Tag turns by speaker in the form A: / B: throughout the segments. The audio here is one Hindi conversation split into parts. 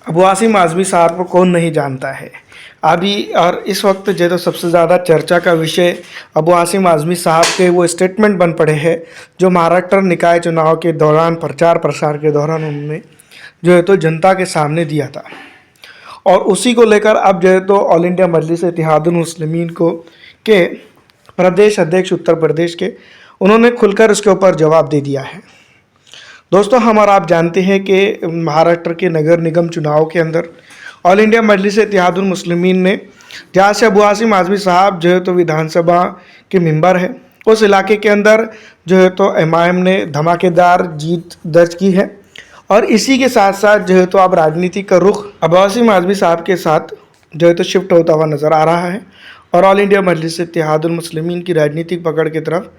A: अबू आसिम आज़मी साहब को कौन नहीं जानता है। अभी और इस वक्त जो तो सबसे ज़्यादा चर्चा का विषय अबू आसिम आज़मी साहब के वो स्टेटमेंट बन पड़े हैं जो महाराष्ट्र निकाय चुनाव के दौरान प्रचार प्रसार के दौरान उन्होंने जो है तो जनता के सामने दिया था। और उसी को लेकर अब जो है तो ऑल इंडिया मजलिस इत्तेहादुल मुस्लिमीन को के प्रदेश अध्यक्ष उत्तर प्रदेश के उन्होंने खुलकर इसके ऊपर जवाब दे दिया है। दोस्तों, हम और आप जानते हैं कि महाराष्ट्र के नगर निगम चुनाव के अंदर ऑल इंडिया मजलिस इत्तेहादुल मुस्लिमीन ने, जहाँ से अबू आसिम आज़मी साहब जो है तो विधानसभा के मेंबर है, उस इलाके के अंदर जो है तो एमआईएम ने धमाकेदार जीत दर्ज की है। और इसी के साथ साथ जो है तो अब राजनीति का रुख अबू आसिम आज़मी साहब के साथ जो है तो शिफ्ट होता हुआ नज़र आ रहा है और ऑल इंडिया मजलिस इत्तेहादुल मुस्लिमीन की राजनीतिक पकड़ की तरफ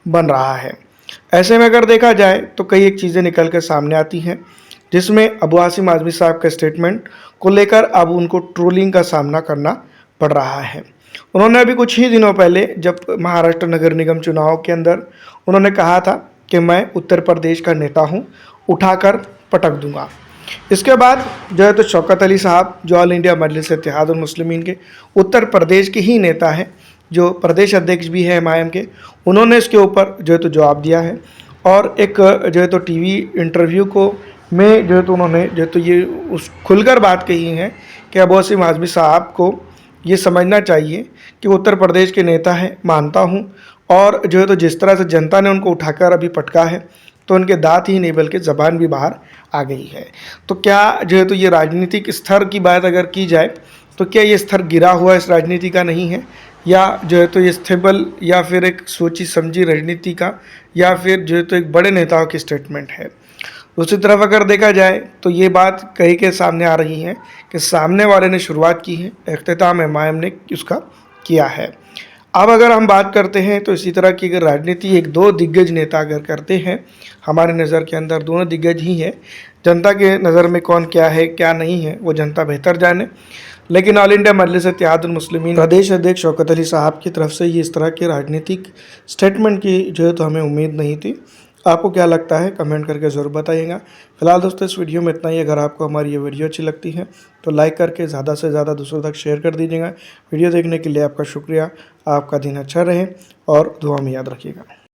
A: बन रहा है। ऐसे में अगर देखा जाए तो कई एक चीज़ें निकल कर सामने आती हैं, जिसमें अबू आसिम आज़मी साहब का स्टेटमेंट को लेकर अब उनको ट्रोलिंग का सामना करना पड़ रहा है। उन्होंने अभी कुछ ही दिनों पहले जब महाराष्ट्र नगर निगम चुनाव के अंदर उन्होंने कहा था कि मैं उत्तर प्रदेश का नेता हूँ, उठाकर पटक दूंगा। इसके बाद जो है तो शौकत अली साहब जो ऑल इंडिया मजलिस इत्तेहादुल मुस्लिमीन के उत्तर प्रदेश के ही नेता हैं, जो प्रदेश अध्यक्ष भी है एमआईएम के, उन्होंने इसके ऊपर जो है तो जवाब दिया है और एक जो है तो टीवी इंटरव्यू को में जो है तो उन्होंने जो है तो ये उस खुलकर बात कही है कि अबू आसिम आज़मी साहब को ये समझना चाहिए कि उत्तर प्रदेश के नेता हैं, मानता हूँ, और जो है तो जिस तरह से जनता ने उनको उठाकर अभी पटका है तो उनके दांत ही नहीं बल्कि ज़बान भी बाहर आ गई है। तो क्या जो है तो ये राजनीतिक स्तर की बात अगर की जाए तो क्या ये स्तर गिरा हुआ इस राजनीति का नहीं है, या जो है तो ये स्टेबल या फिर एक सोची समझी राजनीति का, या फिर जो है तो एक बड़े नेताओं की स्टेटमेंट है। दूसरी तरफ अगर देखा जाए तो ये बात कही के सामने आ रही है कि सामने वाले ने शुरुआत की है, इख्तिताम एमआईएम ने उसका किया है। अब अगर हम बात करते हैं तो इसी तरह की अगर राजनीति एक दो दिग्गज नेता अगर करते हैं, हमारी नज़र के अंदर दोनों दिग्गज ही हैं। जनता के नज़र में कौन क्या है क्या नहीं है वो जनता बेहतर जाने, लेकिन ऑल इंडिया मजलिस इत्तेहादुल मुस्लिमीन प्रदेश अध्यक्ष शौकत अली साहब की तरफ से ये इस तरह के राजनीतिक स्टेटमेंट की जो है तो हमें उम्मीद नहीं थी। आपको क्या लगता है कमेंट करके ज़रूर बताइएगा। फिलहाल दोस्तों, इस वीडियो में इतना ही। अगर आपको हमारी ये वीडियो अच्छी लगती है तो लाइक करके ज़्यादा से ज़्यादा दूसरों तक शेयर कर दीजिएगा। वीडियो देखने के लिए आपका शुक्रिया। आपका दिन अच्छा रहे और दुआ में याद रखिएगा।